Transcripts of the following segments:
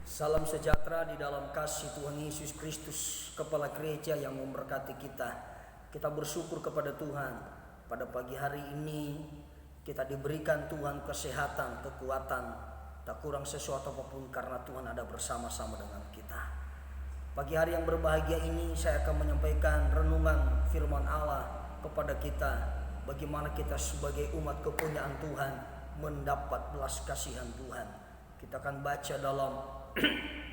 Salam sejahtera di dalam kasih Tuhan Yesus Kristus, Kepala Gereja yang memberkati kita. Kita bersyukur kepada Tuhan. Pada pagi hari ini kita diberikan Tuhan kesehatan, kekuatan, tak kurang sesuatu apapun karena Tuhan ada bersama-sama dengan kita. Pagi hari yang berbahagia ini saya akan menyampaikan renungan firman Allah kepada kita. Bagaimana kita sebagai umat kepunyaan Tuhan mendapat belas kasihan Tuhan. Kita akan baca dalam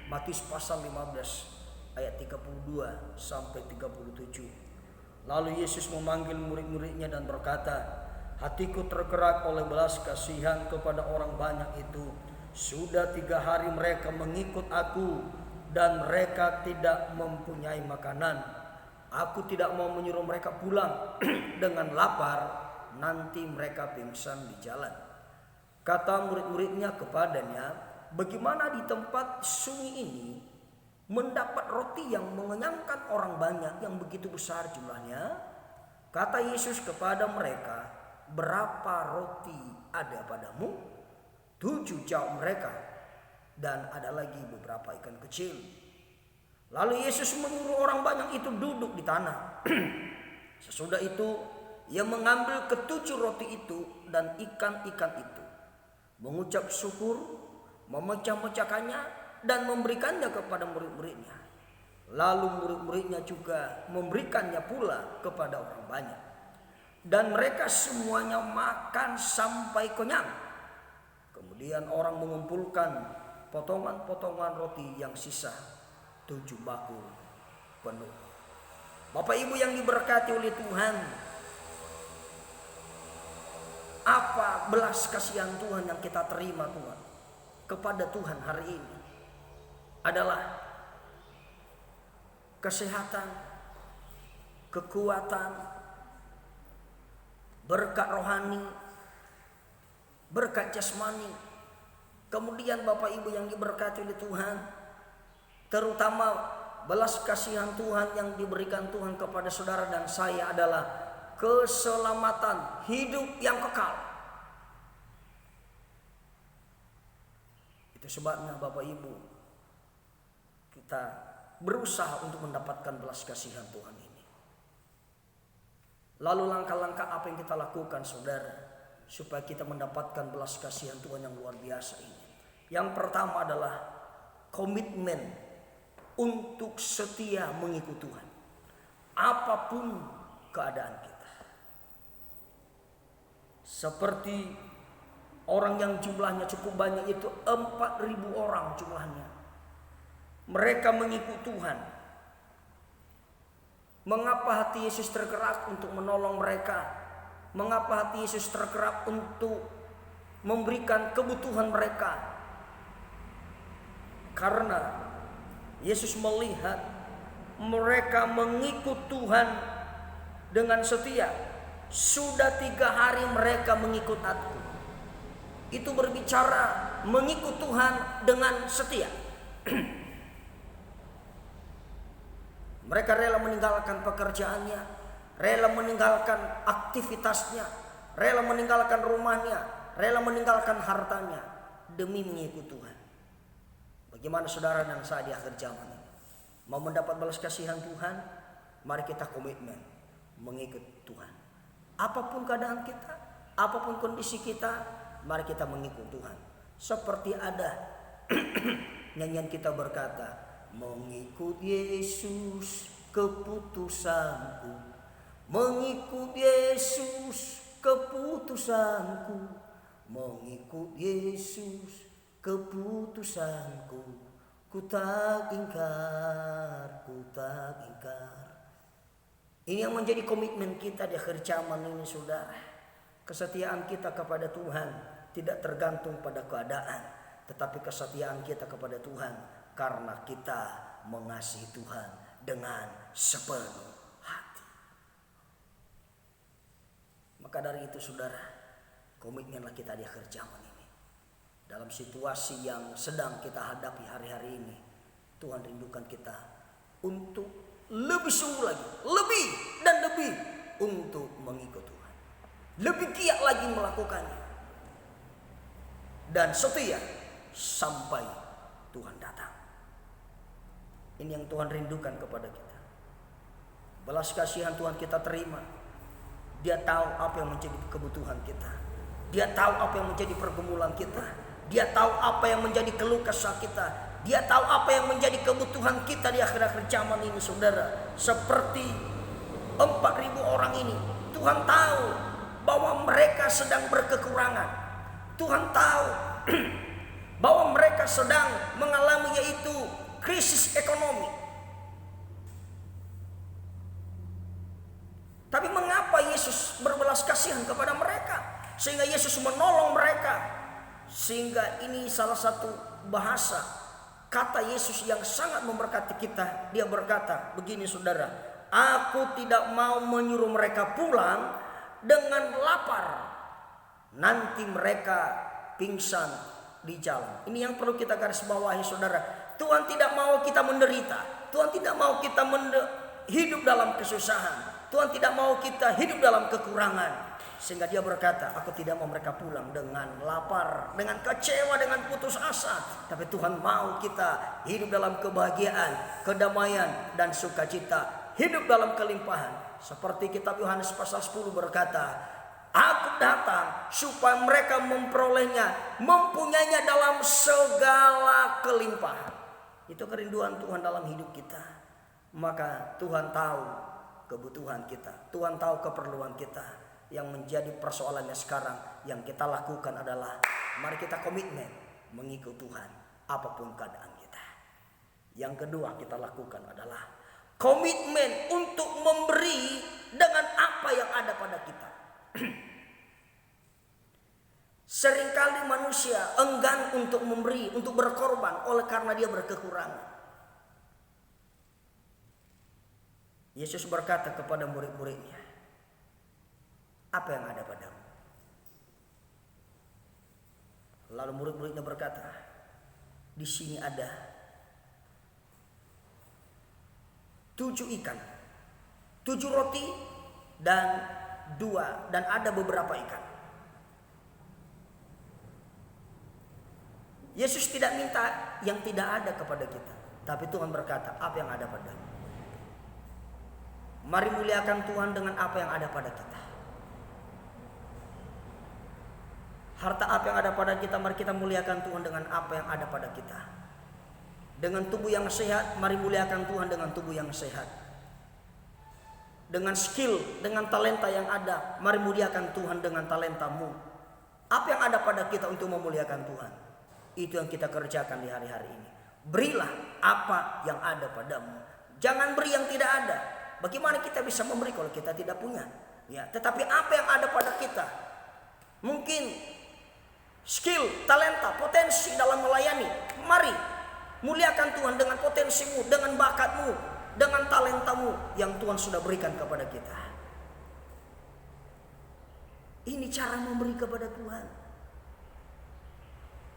Matius pasal 15 ayat 32 sampai 37. Lalu Yesus memanggil murid-muridnya dan berkata, "Hatiku tergerak oleh belas kasihan kepada orang banyak itu. Sudah 3 hari mereka mengikut aku dan mereka tidak mempunyai makanan. Aku tidak mau menyuruh mereka pulang dengan lapar, nanti mereka pingsan di jalan." Kata murid-muridnya kepadanya, "Bagaimana di tempat sunyi ini mendapat roti yang mengenyangkan orang banyak yang begitu besar jumlahnya?" Kata Yesus kepada mereka, "Berapa roti ada padamu?" 7, jawab mereka, "dan ada lagi beberapa ikan kecil." Lalu Yesus menyuruh orang banyak itu duduk di tanah. Sesudah itu ia mengambil ke-7 roti itu dan ikan-ikan itu, mengucap syukur, memecah-mecahkannya dan memberikannya kepada murid-muridnya. Lalu murid-muridnya juga memberikannya pula kepada orang banyak. Dan mereka semuanya makan sampai kenyang. Kemudian orang mengumpulkan potongan-potongan roti yang sisa, 7 bakul penuh. Bapak Ibu yang diberkati oleh Tuhan, apa belas kasihan Tuhan yang kita terima Tuhan kepada Tuhan hari ini adalah kesehatan, kekuatan, berkat rohani, berkat jasmani. Kemudian Bapak Ibu yang diberkati oleh Tuhan, terutama belas kasihan Tuhan yang diberikan Tuhan kepada saudara dan saya adalah keselamatan hidup yang kekal. Itu sebabnya Bapak Ibu, kita berusaha untuk mendapatkan belas kasihan Tuhan ini. Lalu langkah-langkah apa yang kita lakukan saudara supaya kita mendapatkan belas kasihan Tuhan yang luar biasa ini? Yang pertama adalah komitmen untuk setia mengikuti Tuhan apapun keadaan kita. Seperti orang yang jumlahnya cukup banyak itu 4.000 orang jumlahnya. Mereka mengikuti Tuhan. Mengapa hati Yesus tergerak untuk menolong mereka? Mengapa hati Yesus tergerak untuk memberikan kebutuhan mereka? Karena Yesus melihat mereka mengikut Tuhan dengan setia. Sudah 3 hari mereka mengikut aku. Itu berbicara mengikut Tuhan dengan setia. Mereka rela meninggalkan pekerjaannya, rela meninggalkan aktivitasnya, rela meninggalkan rumahnya, rela meninggalkan hartanya demi mengikut Tuhan. Bagaimana saudara dan saya di akhir zaman ini? Mau mendapat balas kasihan Tuhan? Mari kita komitmen mengikut Tuhan. Apapun keadaan kita, apapun kondisi kita, mari kita mengikut Tuhan. Seperti ada nyanyian kita berkata, "Mengikut Yesus keputusanku, mengikut Yesus keputusanku, mengikut Yesus keputusanku, ku tak ingkar, ku tak ingkar." Ini yang menjadi komitmen kita di akhir zaman ini saudara. Kesetiaan kita kepada Tuhan tidak tergantung pada keadaan, tetapi kesetiaan kita kepada Tuhan karena kita mengasihi Tuhan dengan sepenuh hati. Maka dari itu saudara, komitmenlah kita di akhir zaman ini. Dalam situasi yang sedang kita hadapi hari-hari ini, Tuhan rindukan kita untuk lebih sungguh lagi, lebih dan lebih untuk mengikut Tuhan. Lebih giat lagi melakukannya. Dan setia sampai Tuhan datang. Ini yang Tuhan rindukan kepada kita. Belas kasihan Tuhan kita terima. Dia tahu apa yang menjadi kebutuhan kita. Dia tahu apa yang menjadi pergumulan kita. Dia tahu apa yang menjadi keluh kesah kita. Dia tahu apa yang menjadi kebutuhan kita di akhir-akhir zaman ini, saudara. Seperti 4.000 orang ini, Tuhan tahu bahwa mereka sedang berkekurangan. Tuhan tahu bahwa mereka sedang mengalami yaitu krisis ekonomi. Tapi mengapa Yesus berbelas kasihan kepada mereka? Sehingga Yesus menolong mereka. Sehingga ini salah satu bahasa kata Yesus yang sangat memberkati kita. Dia berkata begini, saudara, aku tidak mau menyuruh mereka pulang dengan lapar, nanti mereka pingsan di jalan. Ini yang perlu kita garis bawahi, saudara. Tuhan tidak mau kita menderita. Tuhan tidak mau kita hidup dalam kesusahan. Tuhan tidak mau kita hidup dalam kekurangan. Sehingga dia berkata, aku tidak mau mereka pulang dengan lapar, dengan kecewa, dengan putus asa. Tapi Tuhan mau kita hidup dalam kebahagiaan, kedamaian, dan sukacita. Hidup dalam kelimpahan. Seperti kitab Yohanes pasal 10 berkata, aku datang supaya mereka memperolehnya, mempunyainya dalam segala kelimpahan. Itu kerinduan Tuhan dalam hidup kita. Maka Tuhan tahu kebutuhan kita. Tuhan tahu keperluan kita. Yang menjadi persoalannya sekarang, yang kita lakukan adalah mari kita komitmen mengikut Tuhan apapun keadaan kita. Yang kedua kita lakukan adalah komitmen untuk memberi dengan apa yang ada pada kita. Seringkali manusia enggan untuk memberi, untuk berkorban oleh karena dia berkekurangan. Yesus berkata kepada murid-muridnya, apa yang ada padamu? Lalu murid-muridnya berkata, di sini ada 7 ikan, 7 roti dan 2, dan ada beberapa ikan. Yesus tidak minta yang tidak ada kepada kita, tapi Tuhan berkata, apa yang ada padamu? Mari muliakan Tuhan dengan apa yang ada pada kita. Harta apa yang ada pada kita, mari kita muliakan Tuhan dengan apa yang ada pada kita. Dengan tubuh yang sehat, mari muliakan Tuhan dengan tubuh yang sehat. Dengan skill, dengan talenta yang ada, mari muliakan Tuhan dengan talentamu. Apa yang ada pada kita untuk memuliakan Tuhan, itu yang kita kerjakan di hari-hari ini. Berilah apa yang ada padamu. Jangan beri yang tidak ada. Bagaimana kita bisa memberi kalau kita tidak punya? Ya, tetapi apa yang ada pada kita, mungkin skill, talenta, potensi dalam melayani. Mari muliakan Tuhan dengan potensimu, dengan bakatmu, dengan talentamu yang Tuhan sudah berikan kepada kita. Ini cara memberi kepada Tuhan.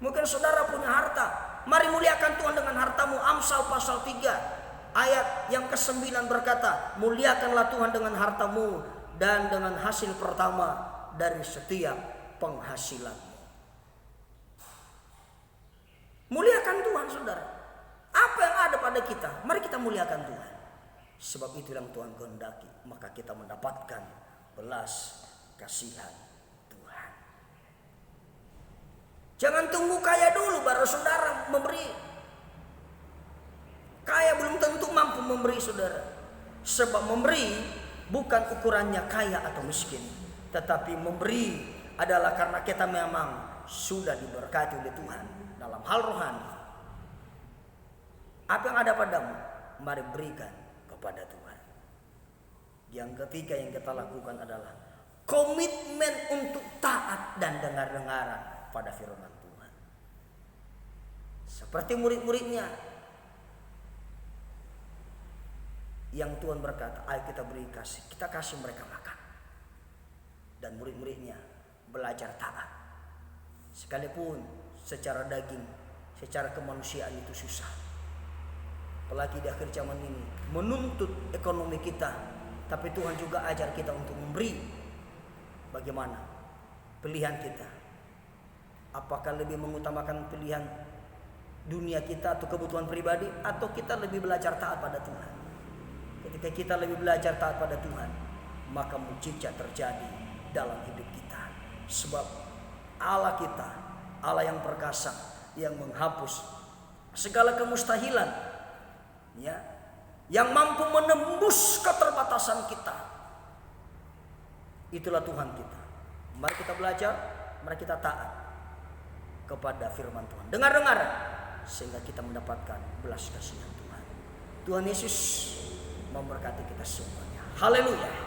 Mungkin saudara punya harta, mari muliakan Tuhan dengan hartamu. Amsal pasal 3 ayat yang ke-9 berkata, muliakanlah Tuhan dengan hartamu dan dengan hasil pertama dari setiap penghasilanmu. Muliakan Tuhan, saudara. Apa yang ada pada kita, mari kita muliakan Tuhan. Sebab itu yang Tuhan kehendaki, maka kita mendapatkan belas kasihan Tuhan. Jangan tunggu kaya dulu baru saudara memberi. Kaya belum tentu mampu memberi, saudara. Sebab memberi bukan ukurannya kaya atau miskin, tetapi memberi adalah karena kita memang sudah diberkati oleh Tuhan dalam hal rohani. Apa yang ada padamu, mari berikan kepada Tuhan. Yang ketiga yang kita lakukan adalah komitmen untuk taat dan dengar-dengaran pada firman Tuhan. Seperti murid-muridnya yang Tuhan berkata, ayo kita beri kasih, kita kasih mereka makan. Dan murid-muridnya belajar taat. Sekalipun secara daging, secara kemanusiaan itu susah. Apalagi di akhir zaman ini menuntut ekonomi kita, tapi Tuhan juga ajar kita untuk memberi. Bagaimana pilihan kita? Apakah lebih mengutamakan pilihan dunia kita atau kebutuhan pribadi, atau kita lebih belajar taat pada Tuhan. Ketika kita lebih belajar taat pada Tuhan, maka mujizat terjadi dalam hidup kita. Sebab Allah kita, Allah yang perkasa, yang menghapus segala kemustahilan, ya, yang mampu menembus keterbatasan kita. Itulah Tuhan kita. Mari kita belajar, mari kita taat kepada firman Tuhan. Dengar-dengar sehingga kita mendapatkan belas kasihan Tuhan. Tuhan Yesus memberkati kita semuanya. Haleluya.